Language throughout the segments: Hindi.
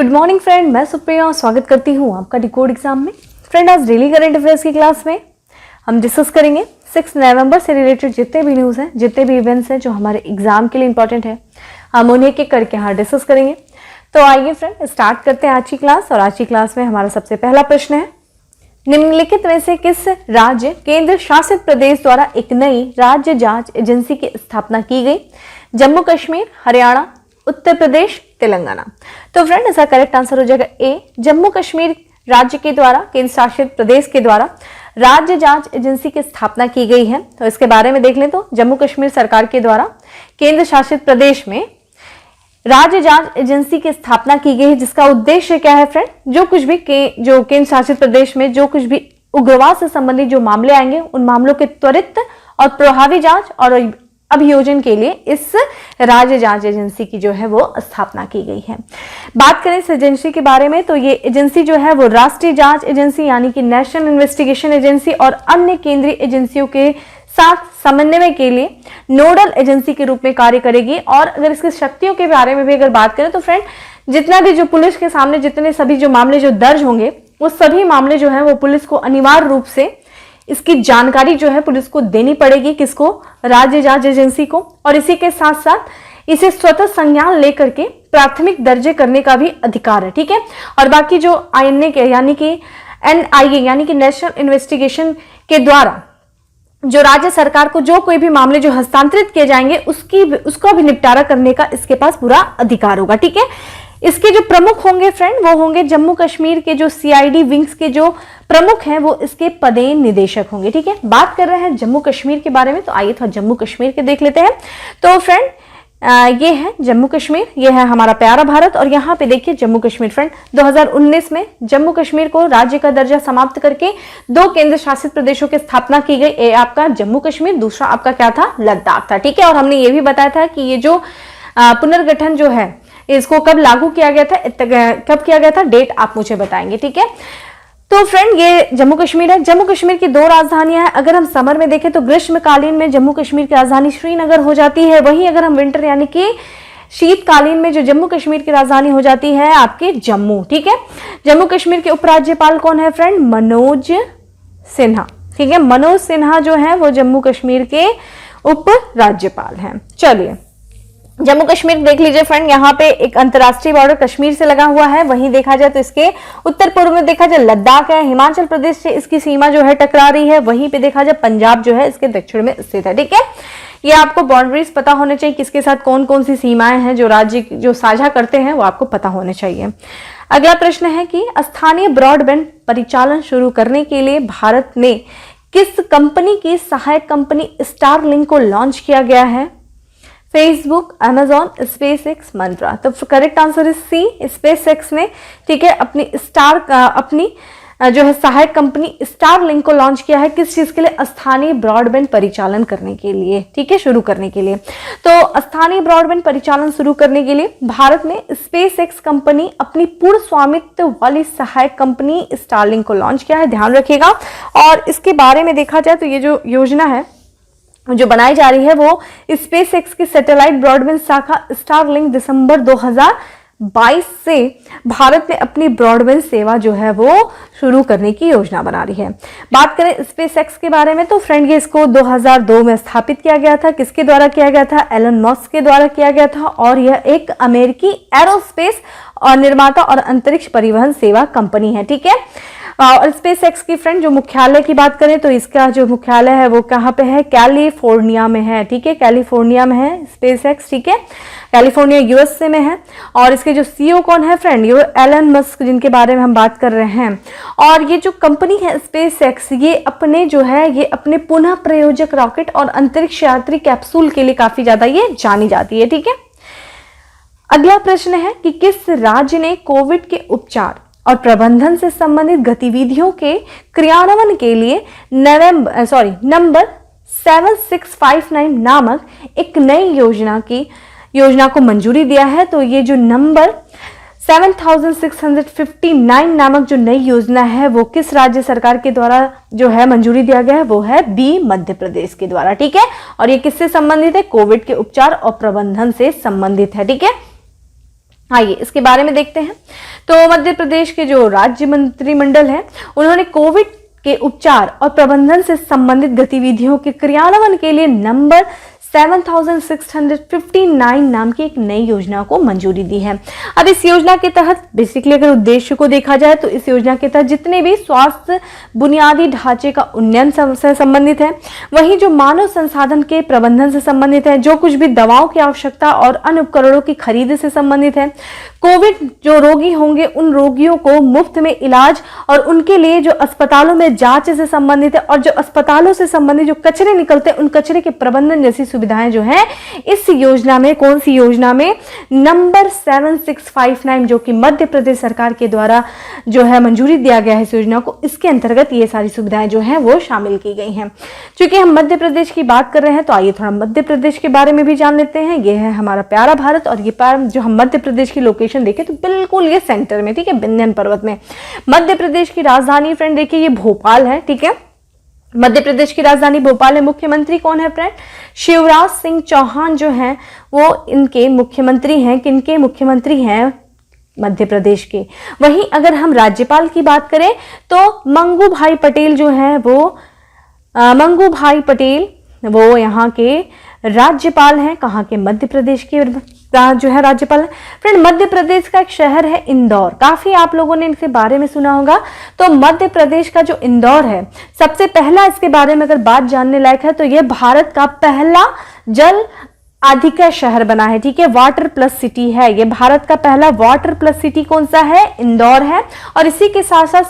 गुड मॉर्निंग फ्रेंड, मैं सुप्रिया स्वागत करती हूँ आपका डिकोड एग्जाम में। फ्रेंड, आज डेली करंट अफेयर्स की क्लास में हम डिस्कस करेंगे 6 नवंबर से रिलेटेड जितने भी न्यूज़ हैं, जितने भी इवेंट्स हैं जो हमारे एग्जाम के लिए इंपॉर्टेंट है, हम उन्हें एक करके यहाँ डिस्कस करेंगे। तो आइए फ्रेंड स्टार्ट करते हैं आज की क्लास। और आज की क्लास में हमारा सबसे पहला प्रश्न है, निम्नलिखित में से किस राज्य केंद्र शासित प्रदेश द्वारा एक नई राज्य जांच एजेंसी की स्थापना की गई? जम्मू कश्मीर, हरियाणा, उत्तर प्रदेश, तेलंगाना। तो फ्रेंड, इसका करेक्ट आंसर हो जाएगा ए, जम्मू कश्मीर राज्य के द्वारा, केंद्र शासित प्रदेश के द्वारा राज्य जांच एजेंसी की स्थापना की गई है। तो इसके बारे में देख लें तो जम्मू कश्मीर सरकार के द्वारा केंद्र शासित प्रदेश में राज्य जांच एजेंसी की स्थापना की गई है, जिसका उद्देश्य क्या है फ्रेंड? जो कुछ भी जो केंद्र शासित प्रदेश में जो कुछ भी उग्रवाद से संबंधित जो मामले आएंगे, उन मामलों के त्वरित और प्रभावी जांच और अभियोजन के लिए इस राज्य जांच एजेंसी की जो है वो स्थापना की गई है। बात करें इस एजेंसी के बारे में तो ये एजेंसी जो है वो राष्ट्रीय जांच एजेंसी यानी कि नेशनल इन्वेस्टिगेशन एजेंसी और अन्य केंद्रीय एजेंसियों के साथ समन्वय के लिए नोडल एजेंसी के रूप में कार्य करेगी। और अगर इसकी शक्तियों के बारे में भी अगर बात करें तो फ्रेंड, जितना भी जो पुलिस के सामने जितने सभी जो मामले जो दर्ज होंगे, वो सभी मामले जो है वो पुलिस को अनिवार्य रूप से इसकी जानकारी जो है पुलिस को देनी पड़ेगी। किसको? राज्य जांच एजेंसी को। और इसी के साथ साथ इसे स्वतः संज्ञान लेकर के प्राथमिक दर्जे करने का भी अधिकार है, ठीक है। और बाकी जो INA के यानी कि NIA यानी कि नेशनल इन्वेस्टिगेशन के द्वारा जो राज्य सरकार को जो कोई भी मामले जो हस्तांतरित किए जाएंगे उसका भी निपटारा करने का इसके पास पूरा अधिकार होगा, ठीक है। इसके जो प्रमुख होंगे फ्रेंड, वो होंगे जम्मू कश्मीर के जो CID विंग्स के जो प्रमुख हैं, वो इसके पदेन निदेशक होंगे, ठीक है। बात कर रहे हैं जम्मू कश्मीर के बारे में, तो आइए थोड़ा जम्मू कश्मीर के देख लेते हैं। तो फ्रेंड, ये है जम्मू कश्मीर, ये है हमारा प्यारा भारत। और यहाँ पे देखिए जम्मू कश्मीर फ्रेंड, 2019 में जम्मू कश्मीर को राज्य का दर्जा समाप्त करके 2 केंद्र शासित प्रदेशों की स्थापना की गई। एक आपका जम्मू कश्मीर, दूसरा आपका क्या था? लद्दाख था, ठीक है। और हमने ये भी बताया था कि ये जो पुनर्गठन जो है इसको कब लागू किया गया था, कब किया गया था, डेट आप मुझे बताएंगे, ठीक है। तो फ्रेंड, ये जम्मू कश्मीर है। जम्मू कश्मीर की 2 राजधानियां हैं। अगर हम समर में देखें तो ग्रीष्मकालीन में जम्मू कश्मीर की राजधानी श्रीनगर हो जाती है। वहीं अगर हम विंटर यानी कि शीतकालीन में जो जम्मू कश्मीर की राजधानी हो जाती है आपकी जम्मू, ठीक है। जम्मू कश्मीर के उपराज्यपाल कौन है फ्रेंड? मनोज सिन्हा, ठीक है। मनोज सिन्हा जो है वो जम्मू कश्मीर के उपराज्यपाल हैं। चलिए जम्मू कश्मीर देख लीजिए फ्रेंड, यहाँ पे एक अंतर्राष्ट्रीय बॉर्डर कश्मीर से लगा हुआ है। वहीं देखा जाए तो इसके उत्तर पूर्व में देखा जाए लद्दाख है, हिमाचल प्रदेश से इसकी सीमा जो है टकरा रही है। वहीं पे देखा जाए पंजाब जो है इसके दक्षिण में स्थित है, ठीक है। ये आपको बाउंड्रीज पता होने चाहिए, किसके साथ कौन कौन सी सीमाएं हैं जो राज्य जो साझा करते हैं, वो आपको पता होने चाहिए। अगला प्रश्न है कि स्थानीय ब्रॉडबैंड परिचालन शुरू करने के लिए भारत में किस कंपनी की सहायक कंपनी स्टारलिंक को लॉन्च किया गया है? Facebook, Amazon, SpaceX, Myntra. तो correct answer is C, SpaceX ने, ठीक है, अपनी जो है सहायक कंपनी स्टारलिंक को लॉन्च किया है। किस चीज के लिए? स्थानीय ब्रॉडबैंड परिचालन करने के लिए, ठीक है, शुरू करने के लिए। तो स्थानीय ब्रॉडबैंड परिचालन शुरू करने के लिए भारत में स्पेसएक्स कंपनी अपनी पूर्ण स्वामित्व वाली सहायक कंपनी स्टारलिंक को लॉन्च किया है, ध्यान रखिएगा। और इसके बारे में देखा जाए तो ये जो योजना है जो बनाई जा रही है वो स्पेसएक्स की सैटेलाइट ब्रॉडबैंड शाखा स्टारलिंक दिसंबर 2022 से भारत में अपनी ब्रॉडबैंड सेवा जो है वो शुरू करने की योजना बना रही है। बात करें स्पेसएक्स के बारे में तो फ्रेंड, ये इसको 2002 में स्थापित किया गया था। किसके द्वारा किया गया था? एलन मस्क के द्वारा किया गया था। और यह एक अमेरिकी एरोस्पेस और निर्माता और अंतरिक्ष परिवहन सेवा कंपनी है, ठीक है। और स्पेसएक्स की फ्रेंड जो मुख्यालय की बात करें तो इसका जो मुख्यालय है वो कहाँ पे है? कैलिफोर्निया में है, ठीक है, कैलिफोर्निया में है स्पेसएक्स, ठीक है, कैलिफोर्निया USA में है। और इसके जो CEO कौन है फ्रेंड? ये एलन मस्क, जिनके बारे में हम बात कर रहे हैं। और ये जो कंपनी है स्पेसएक्स, ये अपने पुनः प्रयोजक रॉकेट और अंतरिक्ष यात्री कैप्सूल के लिए काफी ज्यादा ये जानी जाती है, ठीक है। अगला प्रश्न है कि किस राज्य ने कोविड के उपचार और प्रबंधन से संबंधित गतिविधियों के क्रियान्वयन के लिए नंबर 7659 नामक एक नई योजना को मंजूरी दिया है? तो ये जो नंबर 7659 नामक जो नई योजना है वो किस राज्य सरकार के द्वारा जो है मंजूरी दिया गया है? वो है B, मध्य प्रदेश के द्वारा, ठीक है। और ये किससे संबंधित है? कोविड के उपचार और प्रबंधन से संबंधित है, ठीक है। आइए इसके बारे में देखते हैं। तो मध्य प्रदेश के जो राज्य मंत्रिमंडल है उन्होंने कोविड के उपचार और प्रबंधन से संबंधित गतिविधियों के क्रियान्वयन के लिए नंबर 7659 नाम की एक नई योजना को मंजूरी दी है। अब इस योजना के तहत बेसिकली अगर उद्देश्य को देखा जाए तो इस योजना के तहत जितने भी स्वास्थ्य बुनियादी ढांचे का उन्नयन से संबंधित है, वहीं जो मानव संसाधन के प्रबंधन से संबंधित है, जो कुछ भी दवाओं की आवश्यकता और अन्य उपकरणों की खरीद से संबंधित है, कोविड जो रोगी होंगे उन रोगियों को मुफ्त में इलाज और उनके लिए जो अस्पतालों में जांच से संबंधित है, और जो अस्पतालों से संबंधित जो कचरे निकलते हैं उन कचरे के प्रबंधन जैसी सुविधाएं जो है इस योजना में, कौन सी योजना में, नंबर 7659 जो कि मध्य प्रदेश सरकार के द्वारा जो है मंजूरी दिया गया है इस योजना को, इसके अंतर्गत ये सारी सुविधाएं जो है वो शामिल की गई हैं। क्योंकि हम मध्य प्रदेश की बात कर रहे हैं तो आइए थोड़ा मध्य प्रदेश के बारे में भी जान लेते हैं। ये है हमारा प्यारा भारत, और ये जो हम मध्य प्रदेश की लोकेशन देखें तो बिल्कुल ये सेंटर में, ठीक है, विंध्य पर्वत में। मध्य प्रदेश की राजधानी फ्रेंड देखिए ये भोपाल है, ठीक है, मध्य प्रदेश की राजधानी भोपाल है। मुख्यमंत्री कौन है फ्रेंड? शिवराज सिंह चौहान जो हैं वो इनके मुख्यमंत्री हैं। किनके मुख्यमंत्री हैं? मध्य प्रदेश के। वहीं अगर हम राज्यपाल की बात करें तो मंगू भाई पटेल जो हैं वो मंगू भाई पटेल वो यहाँ के राज्यपाल हैं। कहाँ के? मध्य प्रदेश के जो है राज्यपाल है। फ्रेंड मध्य प्रदेश का एक शहर है इंदौर, काफी आप लोगों ने इनके बारे में सुना होगा। तो मध्य प्रदेश का जो इंदौर है, सबसे पहला इसके बारे में अगर बात जानने लायक है तो यह भारत का पहला जल आधिक्य शहर बना है, ठीक है, वाटर प्लस सिटी है। ये भारत का पहला वाटर प्लस सिटी कौन सा है? इंदौर है। और इसी के साथ साथ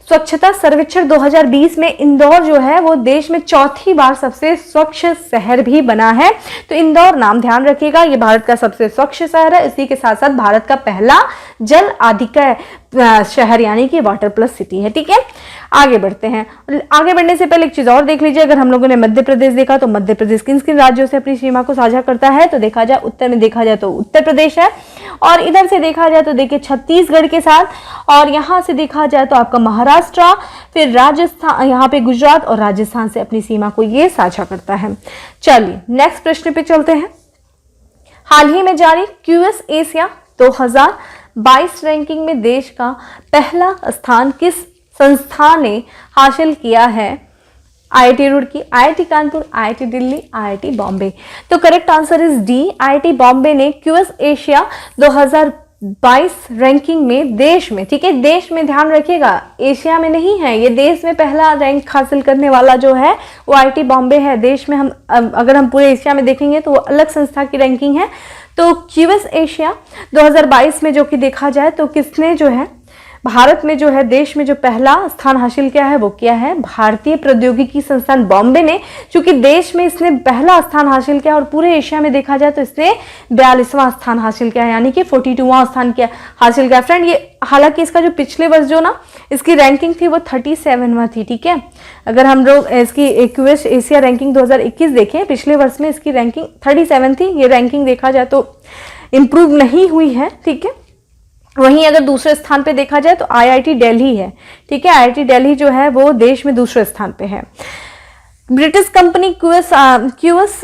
स्वच्छता सर्वेक्षण 2020 में इंदौर जो है वो देश में चौथी बार सबसे स्वच्छ शहर भी बना है। तो इंदौर नाम ध्यान रखिएगा, ये भारत का सबसे स्वच्छ शहर है। इसी के साथ साथ भारत का पहला जल आधिक्य शहर यानी कि वाटर प्लस सिटी है, ठीक है। आगे बढ़ते हैं। आगे बढ़ने से पहले एक चीज और देख लीजिए, अगर हम लोगों ने मध्य प्रदेश देखा तो मध्य प्रदेश किन किन राज्यों से अपनी सीमा को साझा करता है? तो देखा जाए उत्तर में देखा जाए तो उत्तर प्रदेश है, और इधर से देखा जाए तो देखिए छत्तीसगढ़ के साथ, और यहाँ से देखा जाए तो आपका महाराष्ट्र, फिर राजस्थान, यहाँ पे गुजरात और राजस्थान से अपनी सीमा को ये साझा करता है। चलिए नेक्स्ट प्रश्न पे चलते हैं। हाल ही में जारी क्यूएस एशिया 2022 रैंकिंग में देश का पहला स्थान किस संस्था ने हासिल किया है? IIT Roorkee, IIT Kanpur, IIT Delhi, IIT Bombay. तो correct answer is D, IIT Bombay ने क्यूएस एशिया 2022 रैंकिंग में देश में, ठीक है, देश में ध्यान रखिएगा, एशिया में नहीं है, ये देश में पहला रैंक हासिल करने वाला जो है वो आईआईटी बॉम्बे है। देश में हम अगर हम पूरे एशिया में देखेंगे तो वो अलग संस्था की रैंकिंग है। तो क्यूएस एशिया 2022 में जो कि देखा जाए तो किसने जो है भारत में जो है देश में जो पहला स्थान हासिल किया है वो क्या है? भारतीय प्रौद्योगिकी संस्थान बॉम्बे ने, चूंकि देश में इसने पहला स्थान हासिल किया और पूरे एशिया में देखा जाए तो इसने 42वां स्थान हासिल किया, यानी कि 42वां स्थान किया हासिल किया। फ्रेंड ये हालांकि इसका जो पिछले वर्ष जो ना इसकी रैंकिंग थी वो 37वां थी, ठीक है। अगर हम लोग इसकी क्यूएस एशिया रैंकिंग 2021 देखें, पिछले वर्ष में इसकी रैंकिंग 37 थी। ये रैंकिंग देखा जाए तो इम्प्रूव नहीं हुई है, ठीक है। वहीं अगर दूसरे स्थान पे देखा जाए तो आईआईटी दिल्ली है, ठीक है, आईआईटी दिल्ली जो है वो देश में दूसरे स्थान पे है। ब्रिटिश कंपनी क्यूएस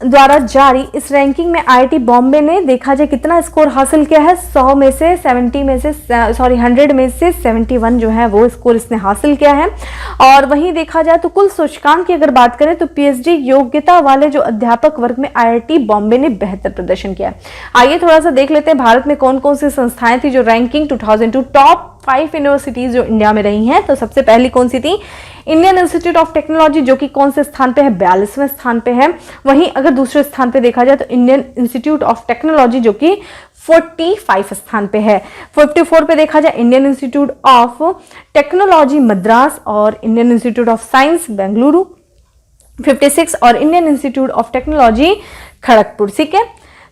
द्वारा जारी इस रैंकिंग में आईआईटी बॉम्बे ने देखा जाए कितना स्कोर हासिल किया है? 100 में से 70 में से 100 में से 71 जो है वो स्कोर इसने हासिल किया है। और वहीं देखा जाए तो कुल सूचकांक की अगर बात करें तो पीएचडी योग्यता वाले जो अध्यापक वर्ग में आईआईटी बॉम्बे ने बेहतर प्रदर्शन किया। आइए थोड़ा सा देख लेते हैं भारत में कौन कौन सी संस्थाएं थी जो रैंकिंग 2002 टॉप 5 यूनिवर्सिटीज जो इंडिया में रही हैं। तो सबसे पहली कौन सी थी? इंडियन इंस्टीट्यूट ऑफ टेक्नोलॉजी, जो कि कौन से स्थान पे है? 42वें स्थान पे है। वहीं अगर दूसरे स्थान पे देखा जाए तो इंडियन इंस्टीट्यूट ऑफ टेक्नोलॉजी जो कि 45 स्थान पे है। 54 पे देखा जाए Indian Institute of Technology Madras और Indian Institute of Science Bengaluru 56 और Indian Institute of Technology Kharagpur, ठीक है।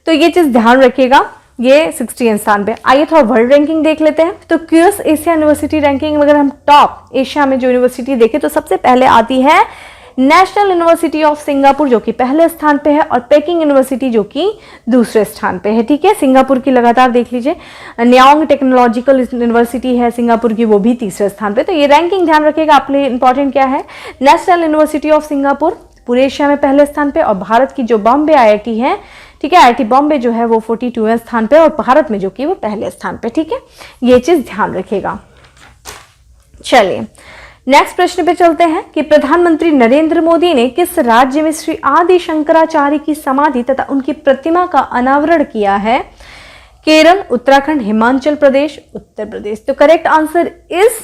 तो ये चीज ध्यान रखिएगा, ये 60 स्थान पे। आइए थोड़ा वर्ल्ड रैंकिंग देख लेते हैं। तो क्यूएस एशिया यूनिवर्सिटी रैंकिंग में अगर हम टॉप एशिया में जो यूनिवर्सिटी देखें तो सबसे पहले आती है नेशनल यूनिवर्सिटी ऑफ सिंगापुर जो कि पहले स्थान पे है, और पेकिंग यूनिवर्सिटी जो कि दूसरे स्थान पे है, ठीक है। सिंगापुर की लगातार देख लीजिए, न्याओंग टेक्नोलॉजिकल यूनिवर्सिटी है सिंगापुर की, वो भी तीसरे स्थान पे। तो ये रैंकिंग ध्यान रखिएगा, आपके लिए इंपॉर्टेंट क्या है? नेशनल यूनिवर्सिटी ऑफ सिंगापुर पूरे एशिया में पहले स्थान पे, और भारत की जो बॉम्बे आईआईटी है ठीक है। आईआईटी बॉम्बे जो है वो 42वें स्थान पे और भारत में जो कि वो पहले स्थान पे, ठीक है, ये चीज ध्यान रखिएगा। चलिए नेक्स्ट प्रश्न पे चलते हैं कि प्रधानमंत्री नरेंद्र मोदी ने किस राज्य में श्री आदि शंकराचार्य की समाधि तथा उनकी प्रतिमा का अनावरण किया है? केरल, उत्तराखंड, हिमाचल प्रदेश, उत्तर प्रदेश। तो करेक्ट आंसर इज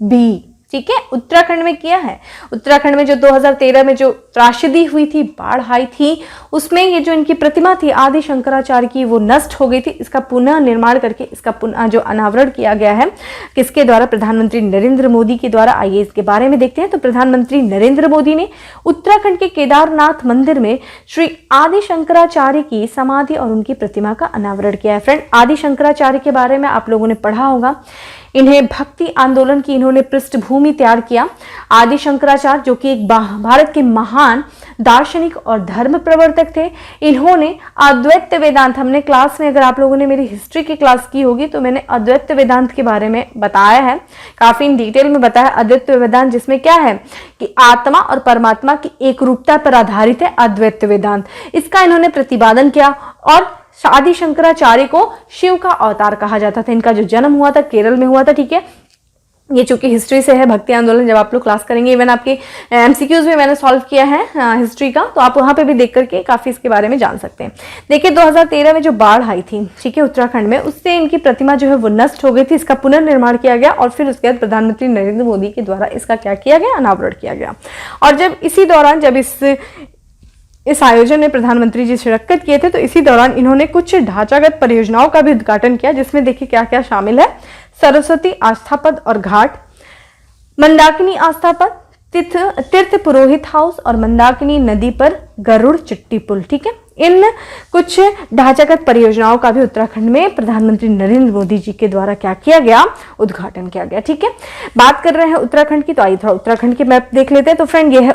बी, ठीक है, उत्तराखंड में किया है। उत्तराखंड में जो 2013 में जो त्रासदी हुई थी, बाढ़ आई थी, उसमें ये जो इनकी प्रतिमा थी आदि शंकराचार्य की वो नष्ट हो गई थी। इसका पुनः निर्माण करके इसका पुनः जो अनावरण किया गया है, किसके द्वारा? प्रधानमंत्री नरेंद्र मोदी के द्वारा। आइए इसके बारे में देखते हैं। तो प्रधानमंत्री नरेंद्र मोदी ने उत्तराखंड के केदारनाथ मंदिर में श्री आदि शंकराचार्य की समाधि और उनकी प्रतिमा का अनावरण किया है। फ्रेंड, आदि शंकराचार्य के बारे में आप लोगों ने पढ़ा होगा, इन्हें भक्ति आंदोलन की इन्होंने पृष्ठभूमि तैयार किया। आदि शंकराचार्य जो कि एक भारत के महान दार्शनिक और धर्म प्रवर्तक थे, इन्होंने अद्वैत वेदांत, हमने क्लास में, अगर आप लोगों ने मेरी हिस्ट्री की क्लास की होगी तो मैंने अद्वैत वेदांत के बारे में बताया है, काफी इन डिटेल में बताया। अद्वैत वेदांत जिसमें क्या है कि आत्मा और परमात्मा की एक रूपता पर आधारित है अद्वैत वेदांत, इसका इन्होंने प्रतिपादन किया। और आदि शंकराचार्य को शिव का अवतार कहा जाता था। इनका जो जन्म हुआ था केरल में हुआ था, ठीक है। ये चूंकि हिस्ट्री से है, भक्ति आंदोलन जब आप लोग क्लास करेंगे, इवन आपके एमसीक्यूज में मैंने सॉल्व किया है हिस्ट्री का, तो आप वहां पे भी देख करके काफी इसके बारे में जान सकते हैं। देखिए 2013 में जो बाढ़ आई थी, ठीक है, उत्तराखंड में, उससे इनकी प्रतिमा जो है वो नष्ट हो गई थी। इसका पुनर्निर्माण किया गया और फिर उसके बाद प्रधानमंत्री नरेंद्र मोदी के द्वारा इसका क्या किया गया? अनावरण किया गया। और जब इसी दौरान जब इस आयोजन में प्रधानमंत्री जी शिरकत किए थे, तो इसी दौरान इन्होंने कुछ ढांचागत परियोजनाओं का भी उद्घाटन किया, जिसमें देखिए क्या क्या शामिल है। सरस्वती आस्थापद और घाट, मंदाकिनी आस्थापद, तीर्थ पुरोहित हाउस और मंदाकिनी नदी पर गरुड़ चिट्टी पुल, ठीक है। इन कुछ ढांचागत परियोजनाओं का भी उत्तराखंड में प्रधानमंत्री नरेंद्र मोदी जी के द्वारा क्या किया गया? उद्घाटन किया गया, ठीक है। बात कर रहे हैं उत्तराखंड की, तो आइए थोड़ा उत्तराखंड की मैप देख लेते हैं। तो फ्रेंड ये है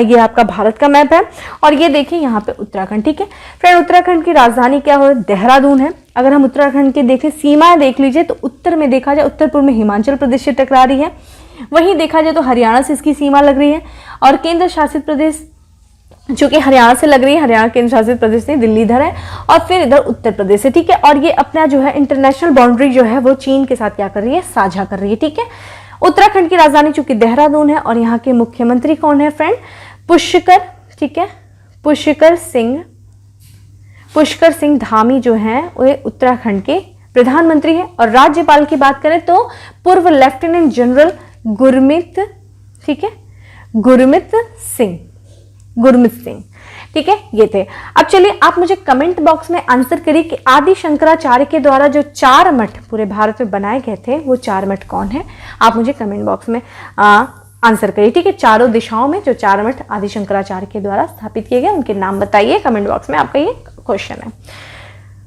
ये आपका भारत का मैप है और ये देखिए यहाँ पे उत्तराखंड, ठीक है। फ्रेंड उत्तराखंड की राजधानी क्या हो? देहरादून है। अगर हम उत्तराखंड की देखें सीमाएं देख लीजिए, तो उत्तर में देखा जाए, उत्तर पूर्व में हिमाचल प्रदेश से टकरा रही है, वहीं देखा जाए तो हरियाणा से इसकी सीमा लग रही है, और केंद्र शासित प्रदेश जो कि हरियाणा से लग रही है, हरियाणा केंद्र शासित प्रदेश नहीं, दिल्ली इधर है, और फिर इधर उत्तर प्रदेश है, ठीक है। और ये अपना जो है इंटरनेशनल बाउंड्री जो है वो चीन के साथ क्या कर रही है? साझा कर रही है, ठीक है। उत्तराखंड की राजधानी चूंकि देहरादून है और यहाँ के मुख्यमंत्री कौन है फ्रेंड? पुष्कर, ठीक है, पुष्कर सिंह धामी जो है वो उत्तराखंड के प्रधानमंत्री है। और राज्यपाल की बात करें तो पूर्व लेफ्टिनेंट जनरल गुरमीत, ठीक है, गुरमीत सिंह, ठीक है, ये थे। अब चलिए आप मुझे कमेंट बॉक्स में आंसर करिए कि आदि शंकराचार्य के द्वारा जो 4 मठ पूरे भारत में बनाए गए थे, वो 4 मठ कौन है? आप मुझे कमेंट बॉक्स में आंसर करिए, ठीक है। चारों दिशाओं में जो 4 मठ आदि शंकराचार्य के द्वारा स्थापित किए गए, उनके नाम बताइए कमेंट बॉक्स में, आपका ये क्वेश्चन है।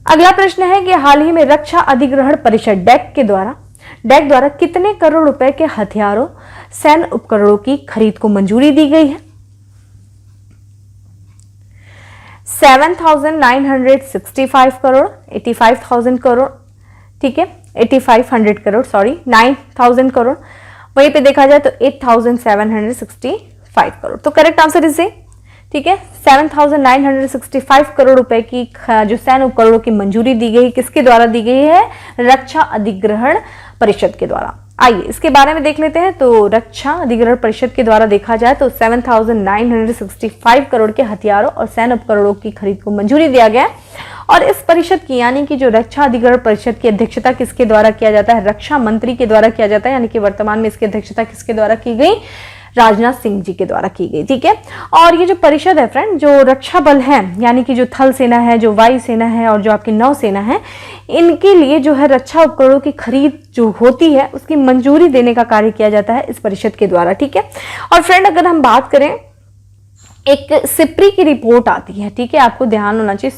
अगला प्रश्न है कि हाल ही में रक्षा अधिग्रहण परिषद डेक द्वारा कितने करोड़ रुपए के हथियारों, सैन्य उपकरणों की खरीद को मंजूरी दी गई है? 7,965 करोड़, 85,000 करोड़, ठीक है, 8,500 करोड़, सॉरी 9,000 करोड़, वहीं पे देखा जाए तो 8,765 करोड़। तो करेक्ट आंसर इज ए, ठीक है, 7,965 करोड़ रुपए की जो सैन्य उपकरणों की मंजूरी दी गई, किसके द्वारा दी गई है? रक्षा अधिग्रहण परिषद के द्वारा। आइए इसके बारे में देख लेते हैं। तो रक्षा अधिग्रहण परिषद के द्वारा देखा जाए तो 7,965 करोड़ के हथियारों और सैन्य उपकरणों की खरीद को मंजूरी दिया गया है। और इस परिषद की यानी कि जो रक्षा अधिग्रहण परिषद की अध्यक्षता किसके द्वारा किया जाता है? रक्षा मंत्री के द्वारा किया जाता है, यानी कि वर्तमान में इसकी अध्यक्षता किसके द्वारा की गई? राजनाथ सिंह जी के द्वारा की गई, ठीक है। और ये जो परिषद है फ्रेंड, जो रक्षा बल है, यानी कि जो थल सेना है, जो वायु सेना है और जो आपकी नौसेना है, इनके लिए जो है रक्षा उपकरणों की खरीद जो होती है उसकी मंजूरी देने का कार्य किया जाता है इस परिषद के द्वारा, ठीक है। और फ्रेंड अगर हम बात करें, एक सिप्री की रिपोर्ट आती है, ठीक है, आपको ध्यान होना चाहिए।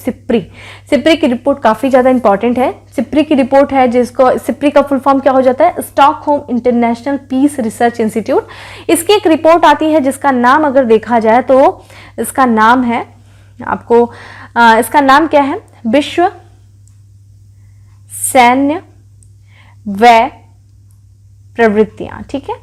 सिप्री की रिपोर्ट काफी ज्यादा इंपॉर्टेंट है। सिप्री की रिपोर्ट है जिसको, सिप्री का फुल फॉर्म क्या हो जाता है? Stockholm International Peace Research Institute. इसकी एक रिपोर्ट आती है जिसका नाम अगर देखा जाए तो इसका नाम है, आपको इसका नाम क्या है? विश्व सैन्य व्यय प्रवृत्तियां, ठीक है,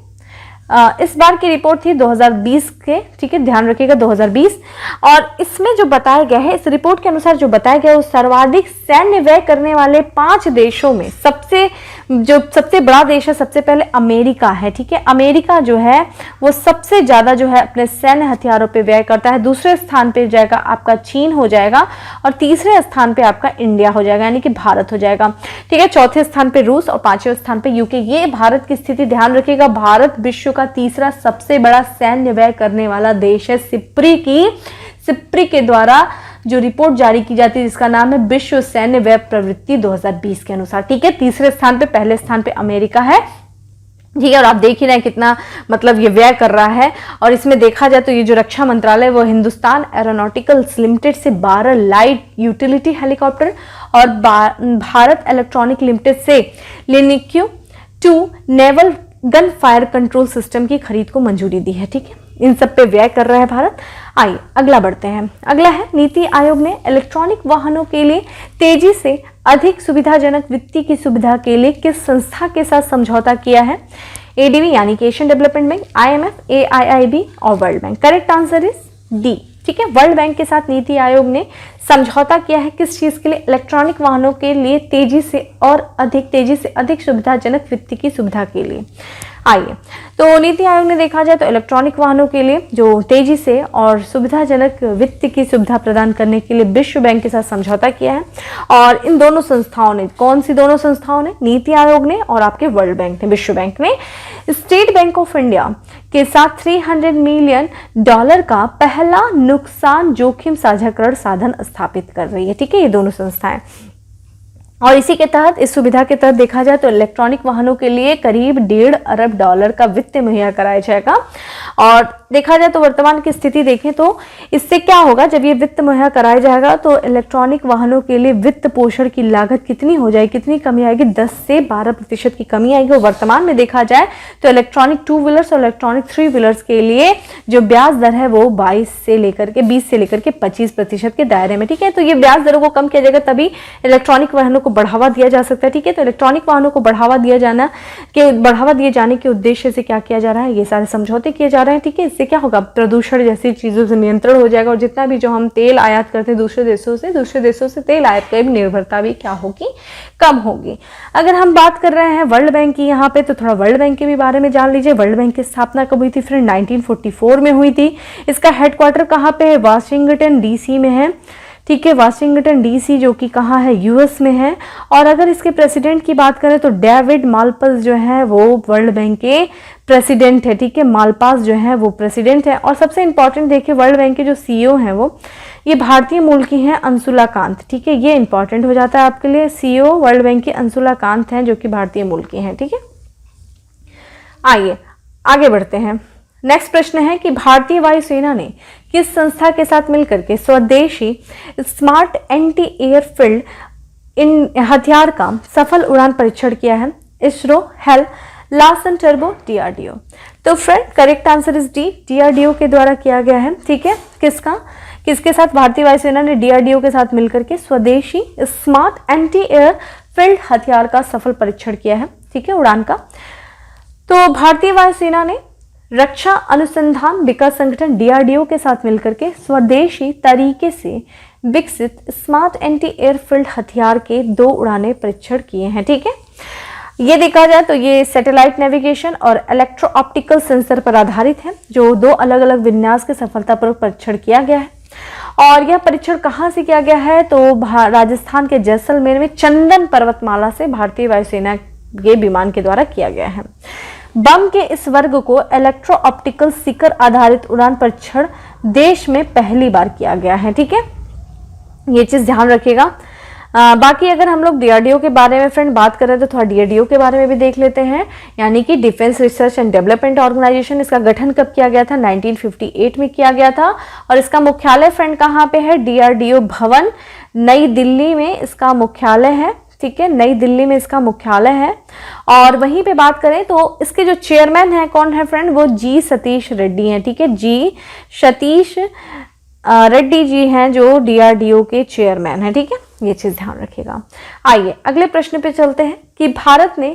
इस बार की रिपोर्ट थी 2020 के, ठीक है, ध्यान रखिएगा 2020। और इसमें जो बताया गया है, इस रिपोर्ट के अनुसार जो बताया गया है, वो सर्वाधिक सैन्य व्यय करने वाले 5 देशों में सबसे बड़ा देश है, सबसे पहले अमेरिका है, ठीक है। अमेरिका जो है वो सबसे ज्यादा जो है अपने सैन्य हथियारों पे व्यय करता है। दूसरे स्थान पे जाएगा आपका चीन हो जाएगा, और तीसरे स्थान पे आपका इंडिया हो जाएगा, यानी कि भारत हो जाएगा, ठीक है। चौथे स्थान पे रूस और 5वें स्थान पे यूके। ये भारत की स्थिति ध्यान रखिएगा, भारत विश्व का तीसरा सबसे बड़ा सैन्य व्यय करने वाला देश है। सिप्री के द्वारा जो रिपोर्ट जारी की जाती है जिसका नाम है विश्व सैन्य व्यय प्रवृत्ति 2020 के अनुसार, ठीक है। तीसरे स्थान पे, पहले स्थान पे अमेरिका है, ठीक है। और आप देख ही रहे हैं कितना मतलब ये व्यय कर रहा है। और इसमें देखा जाए तो ये जो रक्षा मंत्रालय वो हिंदुस्तान एरोनॉटिकल्स लिमिटेड से 12 लाइट यूटिलिटी हेलीकॉप्टर और भारत इलेक्ट्रॉनिक लिमिटेड से लिनिक्यू 2 naval gun fire control system की खरीद को मंजूरी दी है, ठीक है। इन सब पे व्यय कर रहा है भारत। आइए अगला बढ़ते हैं। अगला है, नीति आयोग ने इलेक्ट्रॉनिक वाहनों के लिए तेजी से अधिक सुविधाजनक वित्तीय की सुविधा के लिए किस संस्था के साथ समझौता किया है? एडीबी यानी कि Asian development bank, IMF, AIIB और world bank. Correct answer is D, ठीक है। वर्ल्ड बैंक के साथ नीति आयोग ने समझौता किया है किस चीज के लिए? इलेक्ट्रॉनिक वाहनों के लिए तेजी से अधिक सुविधाजनक वित्त की सुविधा के लिए। आइए, तो नीति आयोग ने देखा जाए तो इलेक्ट्रॉनिक वाहनों के लिए जो तेजी से और सुविधाजनक वित्त की सुविधा प्रदान करने के लिए विश्व बैंक के साथ समझौता किया है। और इन दोनों संस्थाओं ने, कौन सी दोनों संस्थाओं ने? नीति आयोग ने और आपके वर्ल्ड बैंक ने, विश्व बैंक ने स्टेट बैंक ऑफ इंडिया के साथ $300 मिलियन का पहला नुकसान जोखिम साझाकरण साधन स्थापित कर रही है, ठीक है, ये दोनों संस्थाएं। और इसी के तहत, इस सुविधा के तहत देखा जाए तो इलेक्ट्रॉनिक वाहनों के लिए करीब $1.5 अरब का वित्त मुहैया कराया जाएगा। और देखा जाए तो वर्तमान की स्थिति देखें तो इससे क्या होगा, जब ये वित्त मुहैया कराया जाएगा तो इलेक्ट्रॉनिक वाहनों के लिए वित्त पोषण की लागत कितनी हो जाएगी, कितनी कमी आएगी? 10 से 12% की कमी आएगी। और वर्तमान में देखा जाए तो इलेक्ट्रॉनिक 2 व्हीलर्स और इलेक्ट्रॉनिक 3 व्हीलर्स के लिए जो ब्याज दर है वो 20 से लेकर के 25% के दायरे में, ठीक है। तो ये ब्याज दरों को कम किया जाएगा, तभी इलेक्ट्रॉनिक वाहनों को बढ़ावा दिया जा सकता है, ठीक है। तो इलेक्ट्रॉनिक वाहनों को बढ़ावा दिए जाने के उद्देश्य से क्या किया जा रहा है? ये सारे समझौते किए जा रहे हैं, ठीक है। इससे क्या होगा? प्रदूषण जैसी चीजों से नियंत्रण हो जाएगा। और जितना भी जो हम तेल आयात करते हैं दूसरे देशों से तेल आयात की निर्भरता भी क्या होगी? कम होगी। अगर हम बात कर रहे हैं वर्ल्ड बैंक की यहाँ पे, तो थोड़ा वर्ल्ड बैंक के भी बारे में जान लीजिए। वर्ल्ड बैंक की स्थापना कब हुई थी फ्रेंड? 1944 में हुई थी। इसका हेडक्वार्टर कहाँ पे है? वाशिंगटन DC में है, ठीक है। वाशिंगटन DC जो कि कहाँ है? US में है। और अगर इसके प्रेसिडेंट की बात करें तो डेविड मालपास जो है वो वर्ल्ड बैंक के प्रेसिडेंट है, ठीक है। मालपास जो है वो प्रेसिडेंट है। और सबसे इंपॉर्टेंट देखिए, वर्ल्ड बैंक के जो CEO हैं वो ये भारतीय मूल की हैं, अंशुला कांत, ठीक है। ये इंपॉर्टेंट हो जाता है आपके लिए। CEO वर्ल्ड बैंक की अंशुला कांत हैं जो कि भारतीय मूल की हैं, ठीक है। आइए आगे बढ़ते हैं। नेक्स्ट प्रश्न है कि भारतीय वायुसेना ने किस संस्था के साथ मिलकर के स्वदेशी स्मार्ट एंटी एयरफील्ड इन हथियार का सफल उड़ान परीक्षण किया है? ISRO, hello, Larsen turbo, DRDO। तो friend correct answer is D, DRDO के द्वारा किया गया है, ठीक है। किसके साथ? भारतीय वायुसेना ने DRDO के साथ मिलकर के स्वदेशी स्मार्ट एंटी एयरफील्ड हथियार का सफल परीक्षण किया है, ठीक है, उड़ान का। तो भारतीय वायुसेना ने रक्षा अनुसंधान विकास संगठन DRDO के साथ मिलकर के स्वदेशी तरीके से विकसित स्मार्ट एंटी एयरफील्ड हथियार के 2 उड़ाने परीक्षण किए हैं, ठीक है। ये देखा जाए तो ये सैटेलाइट नेविगेशन और इलेक्ट्रो ऑप्टिकल सेंसर पर आधारित है, जो 2 अलग अलग विन्यास के सफलतापूर्वक परीक्षण किया गया है। और यह परीक्षण कहाँ से किया गया है? तो राजस्थान के जैसलमेर में चंदन पर्वतमाला से भारतीय वायुसेना के विमान के द्वारा किया गया है। बम के इस वर्ग को इलेक्ट्रो ऑप्टिकल सीकर आधारित उड़ान परीक्षण देश में पहली बार किया गया है, ठीक है। ये चीज ध्यान रखिएगा। बाकी अगर हम लोग DRDO के बारे में फ्रेंड बात कर रहे हैं तो थोड़ा DRDO के बारे में भी देख लेते हैं, यानी कि defence research and development organisation. इसका गठन कब किया गया था? 1958 में किया गया था। और इसका मुख्यालय फ्रेंड कहाँ पे है? DRDO भवन नई दिल्ली में इसका मुख्यालय है, ठीक है। नई दिल्ली में इसका मुख्यालय है। और वहीं पे बात करें तो इसके जो चेयरमैन है कौन है फ्रेंड? वो G सतीश रेड्डी हैं, ठीक है। G सतीश रेड्डी जी हैं जो DRDO के चेयरमैन हैं, ठीक है। ये चीज ध्यान रखिएगा। आइए अगले प्रश्न पे चलते हैं कि भारत ने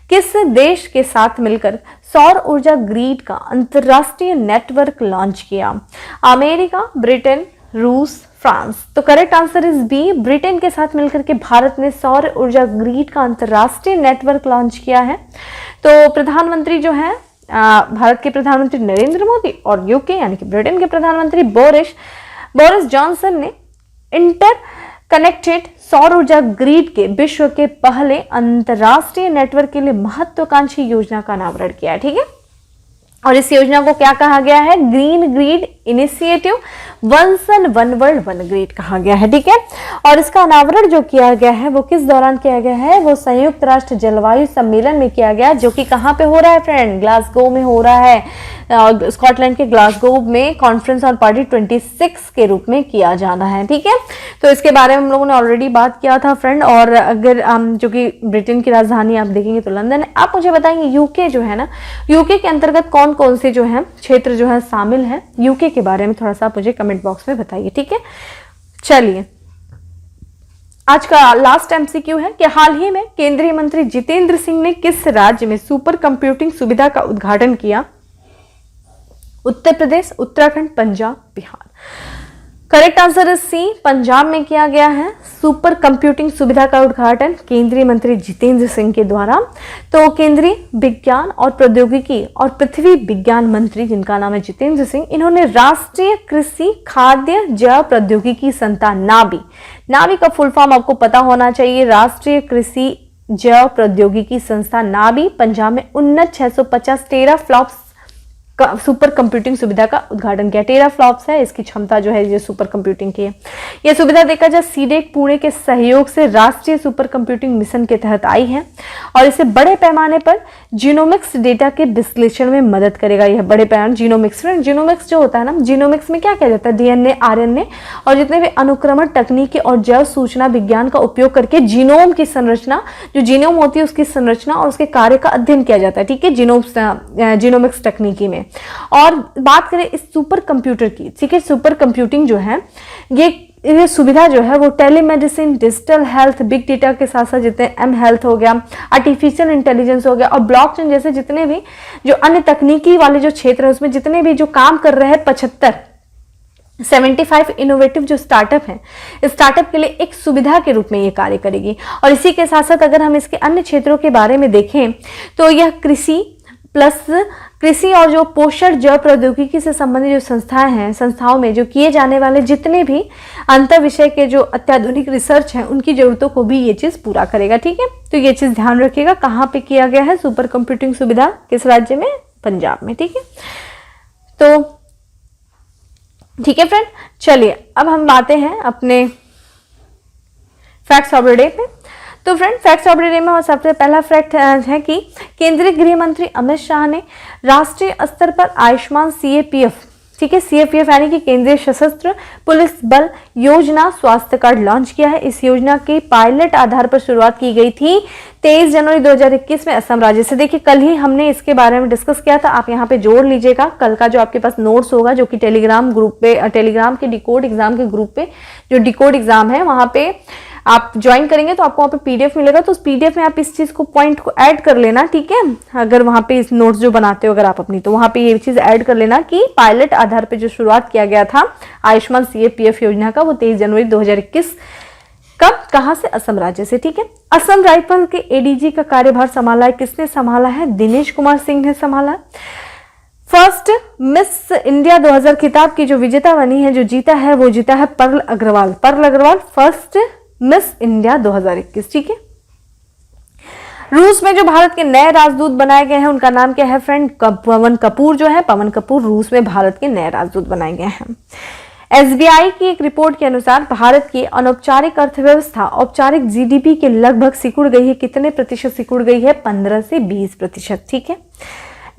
किस देश के साथ मिलकर सौर ऊर्जा ग्रिड का अंतरराष्ट्रीय नेटवर्क लॉन्च किया? अमेरिका, ब्रिटेन, रूस, फ्रांस। तो correct answer is B, Britain के साथ मिलकर के भारत ने सौर ऊर्जा ग्रिड का अंतरराष्ट्रीय नेटवर्क लॉन्च किया है। तो प्रधानमंत्री जो है भारत के प्रधानमंत्री नरेंद्र मोदी और यूके यानी कि ब्रिटेन के प्रधानमंत्री बोरिस जॉनसन ने इंटर कनेक्टेड सौर ऊर्जा ग्रिड के विश्व के पहले अंतरराष्ट्रीय नेटवर्क के लिए महत्वाकांक्षी योजना का अनावरण किया है। ठीक है, और इस योजना को क्या कहा गया है? Green grid initiative, one sun one world one grid कहा गया है। ठीक है, और इसका अनावरण जो किया गया है वो किस दौरान किया गया है? वो संयुक्त राष्ट्र जलवायु सम्मेलन में किया गया, जो कि कहाँ पे हो रहा है फ्रेंड? ग्लासगो में हो रहा है। स्कॉटलैंड के ग्लासगो में कॉन्फ्रेंस ऑन पार्टी 26 के रूप में किया जाना है। ठीक है, तो इसके बारे में हम लोगों ने ऑलरेडी बात किया था फ्रेंड। और अगर जो कि ब्रिटेन की राजधानी आप देखेंगे तो लंदन है। आप मुझे बताएंगे यूके जो है ना, यूके के अंतर्गत कौन कौन से जो है क्षेत्र जो है शामिल है? यूके के बारे में थोड़ा सा मुझे कमेंट बॉक्स में बताइए। ठीक है, चलिए आज का लास्ट एमसीक्यू है कि हाल ही में केंद्रीय मंत्री जितेंद्र सिंह ने किस राज्य में सुपर कंप्यूटिंग सुविधा का उद्घाटन किया? Uttar Pradesh, Uttarakhand, Punjab, Bihar. Correct answer is C, Punjab में किया गया है सुपर कंप्यूटिंग सुविधा का उद्घाटन केंद्रीय मंत्री जितेंद्र सिंह के द्वारा। तो केंद्रीय विज्ञान और प्रौद्योगिकी और पृथ्वी विज्ञान मंत्री जिनका नाम है जितेंद्र सिंह, इन्होंने राष्ट्रीय कृषि खाद्य जैव प्रौद्योगिकी संस्थान नावी का फुल फॉर्म आपको पता होना चाहिए, राष्ट्रीय कृषि जैव प्रौद्योगिकी संस्थान नावी, पंजाब में उन्नत 650 टेराफ्लॉप्स सुपर कंप्यूटिंग सुविधा का उद्घाटन किया। टेराफ्लॉप्स है इसकी क्षमता जो है ये सुपर कंप्यूटिंग की है। यह सुविधा देखा जाए सीडेक पुणे के सहयोग से राष्ट्रीय सुपर कंप्यूटिंग मिशन के तहत आई है और इसे बड़े पैमाने पर जीनोमिक्स डेटा के विश्लेषण में मदद करेगा। यह बड़े पैमाने जीनोमिक्स जो होता है ना, जीनोमिक्स में क्या किया जाता है? डीएनए, आरएनए और जितने भी अनुक्रमण तकनीकी और जैव सूचना विज्ञान का उपयोग करके जीनोम की संरचना, जो जीनोम होती है उसकी संरचना और उसके कार्य का अध्ययन किया जाता है। ठीक है, जीनोमिक्स तकनीकी में। और बात करें इस सुपर कंप्यूटर की, ठीक है, सुपर कंप्यूटिंग जो है ये सुविधा जो है वो telemedicine, digital health, big data के साथ साथ जितने एम हेल्थ हो गया, आर्टिफिशियल इंटेलिजेंस हो गया और ब्लॉकचेन जैसे जितने भी जो अन्य तकनीकी वाले जो क्षेत्र है उसमें जितने भी जो काम कर रहे हैं 75 इनोवेटिव जो स्टार्टअप हैं, स्टार्टअप के लिए एक सुविधा के रूप में ये कार्य करेगी। और इसी के साथ साथ अगर हम इसके अन्य क्षेत्रों के बारे में देखें तो यह कृषि और जो पोषण जैव प्रौद्योगिकी से संबंधित जो संस्थाएं हैं, संस्थाओं में जो किए जाने वाले जितने भी अंतर विषय के जो अत्याधुनिक रिसर्च हैं उनकी जरूरतों को भी ये चीज पूरा करेगा। ठीक है, तो ये चीज ध्यान रखिएगा। कहाँ पे किया गया है सुपर कंप्यूटिंग सुविधा? किस राज्य में? पंजाब में। ठीक है, तो ठीक है फ्रेंड, चलिए अब हम आते हैं अपने फैक्ट्स ऑफ द डे पे। तो friend facts of the day में सबसे पहला फैक्ट है कि केंद्रीय गृह मंत्री अमित शाह ने राष्ट्रीय स्तर पर आयुष्मान सीएपीएफ, ठीक है, सीएपीएफ यानी कि केंद्रीय सशस्त्र पुलिस बल योजना स्वास्थ्य कार्ड लॉन्च किया है। इस योजना के पायलट आधार पर शुरुआत की गई थी 23 जनवरी 2021 में असम राज्य से। देखिए कल ही हमने इसके बारे में डिस्कस किया था, आप यहाँ पे जोड़ लीजिएगा। कल का जो आपके पास नोट्स होगा जो कि टेलीग्राम ग्रुप पे, टेलीग्राम के डिकोड एग्जाम के ग्रुप पे जो डिकोड एग्जाम है वहां पे आप ज्वाइन करेंगे तो आपको वहाँ पे पीडीएफ मिलेगा। तो उस पीडीएफ में आप इस चीज को पॉइंट को ऐड कर लेना। ठीक है, अगर वहाँ पे इस नोट्स जो बनाते हो अगर आप अपनी, तो वहाँ पे ये चीज ऐड कर लेना कि पायलट आधार पे जो शुरुआत किया गया था आयुष्मान सीएपीएफ योजना का वो 23 जनवरी 2021 कब, कहां से? असम राज्य से। ठीक है, असम राइफल के एडीजी का कार्यभार संभाला है किसने? संभाला है दिनेश कुमार सिंह ने संभाला। फर्स्ट मिस इंडिया 2000 खिताब की जो विजेता बनी है, जो जीता है वो जीता है Pearl Agarwal first Miss India 2021। ठीक है, रूस में जो भारत के नए राजदूत बनाए गए हैं उनका नाम क्या है फ्रेंड? पवन कपूर जो है, पवन कपूर रूस में भारत के नए राजदूत बनाए गए हैं। एसबीआई की एक रिपोर्ट के अनुसार भारत की अनौपचारिक अर्थव्यवस्था औपचारिक जीडीपी के लगभग सिकुड़ गई है। कितने प्रतिशत सिकुड़ गई है? 15 से 20%। ठीक है,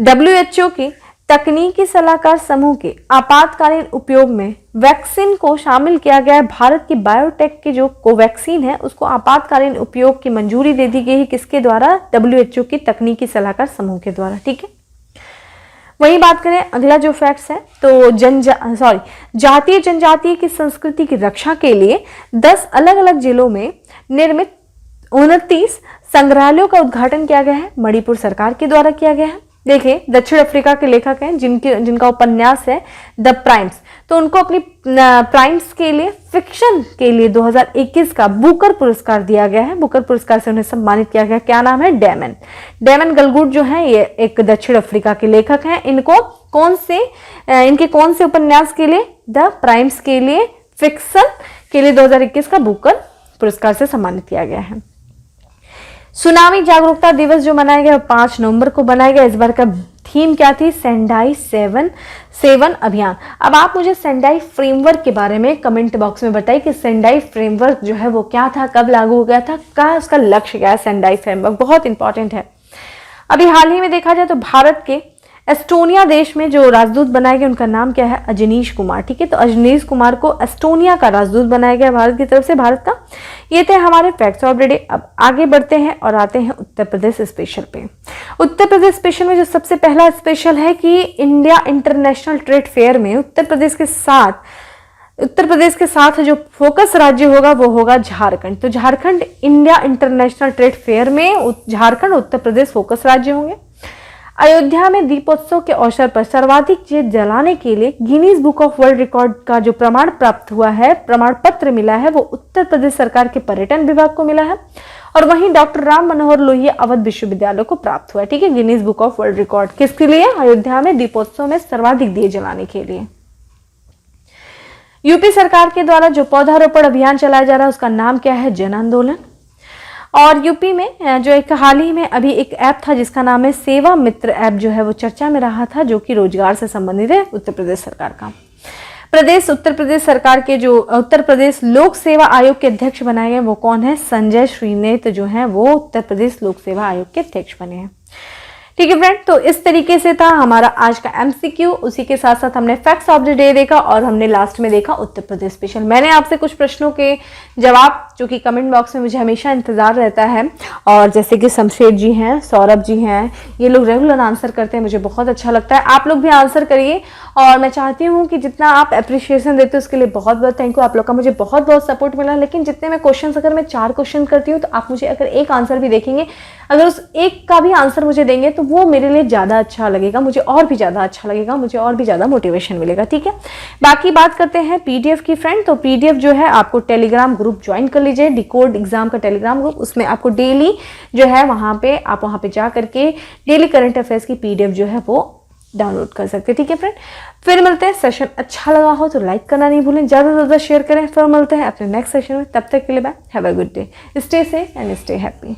डब्ल्यूएचओ की तकनीकी सलाहकार समूह के आपातकालीन उपयोग में वैक्सीन को शामिल किया गया है। भारत की बायोटेक की जो कोवैक्सीन है उसको आपातकालीन उपयोग की मंजूरी दे दी गई है। किसके द्वारा? डब्ल्यूएचओ की तकनीकी सलाहकार समूह के द्वारा। ठीक है, वही बात करें अगला जो फैक्ट्स है तो जातीय जनजातीय की संस्कृति की रक्षा के लिए 10 अलग अलग जिलों में निर्मित 29 संग्रहालयों का उद्घाटन किया गया है। मणिपुर सरकार के द्वारा किया गया है। देखिए दक्षिण अफ्रीका के लेखक हैं जिनका उपन्यास है द प्राइम्स, तो उनको अपनी प्राइम्स के लिए फिक्शन के लिए 2021 का बुकर पुरस्कार दिया गया है। बुकर पुरस्कार से उन्हें सम्मानित किया गया। क्या नाम है? डेमन गलगुड जो है ये एक दक्षिण अफ्रीका के लेखक हैं। इनको इनके कौन से उपन्यास के लिए? द प्राइम्स के लिए फिक्शन के लिए 2021 का बुकर पुरस्कार से सम्मानित किया गया है। सुनामी जागरूकता दिवस जो मनाया गया 5 नवंबर को मनाया गया। इस बार का थीम क्या थी? सेंडाई 7 अभियान। अब आप मुझे सेंडाई फ्रेमवर्क के बारे में कमेंट बॉक्स में बताइए कि सेंडाई फ्रेमवर्क जो है वो क्या था, कब लागू हो गया था, क्या उसका लक्ष्य क्या है। सेंडाई फ्रेमवर्क बहुत इंपॉर्टेंट है। अभी हाल ही में देखा जाए तो भारत के एस्टोनिया देश में जो राजदूत बनाए गए उनका नाम क्या है? अजनीश कुमार। ठीक है, तो अजनीश कुमार को एस्टोनिया का राजदूत बनाया गया भारत की तरफ से। भारत का ये थे हमारे फैक्ट्स ऑफ द डे। अब आगे बढ़ते हैं और आते हैं उत्तर प्रदेश स्पेशल पे। उत्तर प्रदेश स्पेशल में जो सबसे पहला स्पेशल है कि इंडिया इंटरनेशनल ट्रेड फेयर में उत्तर प्रदेश के साथ जो फोकस राज्य होगा वो होगा झारखंड। तो Jharkhand India international trade fair में झारखंड उत्तर प्रदेश फोकस राज्य होंगे। अयोध्या में दीपोत्सव के अवसर पर सर्वाधिक दीप जलाने के लिए Guinness book of world record का जो प्रमाण प्राप्त हुआ है, प्रमाण पत्र मिला है, वो उत्तर प्रदेश सरकार के पर्यटन विभाग को मिला है। और वहीं डॉक्टर राम मनोहर लोहिया अवध विश्वविद्यालय को प्राप्त हुआ है। ठीक है, Guinness book of world record किसके लिए? अयोध्या में दीपोत्सव में सर्वाधिक दिए जलाने के लिए। यूपी सरकार के द्वारा जो पौधारोपण अभियान चलाया जा रहा है उसका नाम क्या है? जन आंदोलन। और यूपी में जो एक हाल ही में अभी एक ऐप था जिसका नाम है सेवा मित्र ऐप, जो है वो चर्चा में रहा था, जो कि रोजगार से संबंधित है उत्तर प्रदेश सरकार का। उत्तर प्रदेश सरकार के जो उत्तर प्रदेश लोक सेवा आयोग के अध्यक्ष बनाए गए वो कौन है? संजय श्रीनेत जो है वो उत्तर प्रदेश लोक सेवा आयोग के अध्यक्ष बने हैं। ठीक है फ्रेंड, तो इस तरीके से था हमारा आज का एमसीक्यू। उसी के साथ साथ हमने फैक्ट्स ऑफ द डे देखा और हमने लास्ट में देखा उत्तर प्रदेश स्पेशल। मैंने आपसे कुछ प्रश्नों के जवाब जो कि कमेंट बॉक्स में मुझे हमेशा इंतजार रहता है, और जैसे कि शमशेर जी हैं, सौरभ जी हैं, ये लोग रेगुलर आंसर करते हैं, मुझे बहुत अच्छा लगता है। आप लोग भी आंसर करिए और मैं चाहती हूँ कि जितना आप अप्रिशिएशन देते हो उसके लिए बहुत बहुत थैंक यू। आप लोग का मुझे बहुत बहुत सपोर्ट मिला। लेकिन जितने मैं क्वेश्चन, अगर मैं 4 क्वेश्चन करती हूँ तो आप मुझे अगर एक आंसर भी देखेंगे, अगर उस एक का भी आंसर मुझे देंगे तो वो मेरे लिए ज़्यादा अच्छा लगेगा, मुझे और भी ज़्यादा अच्छा लगेगा, मुझे और भी ज़्यादा मोटिवेशन मिलेगा। ठीक है, बाकी बात करते हैं पीडीएफ की फ्रेंड। तो पीडीएफ जो है आपको टेलीग्राम ग्रुप ज्वाइन कर लीजिए, डिकोड एग्जाम का टेलीग्राम ग्रुप। उसमें आपको डेली जो है वहाँ पे जा करके डेली करंट अफेयर्स की पीडीएफ जो है वो डाउनलोड कर सकते हैं। ठीक है फ्रेंड, फिर मिलते हैं। सेशन अच्छा लगा हो तो लाइक करना नहीं भूलें, ज़्यादा से ज़्यादा शेयर करें। फिर मिलते हैं अपने नेक्स्ट सेशन में, तब तक के लिए bye, have a good day, stay safe and stay happy.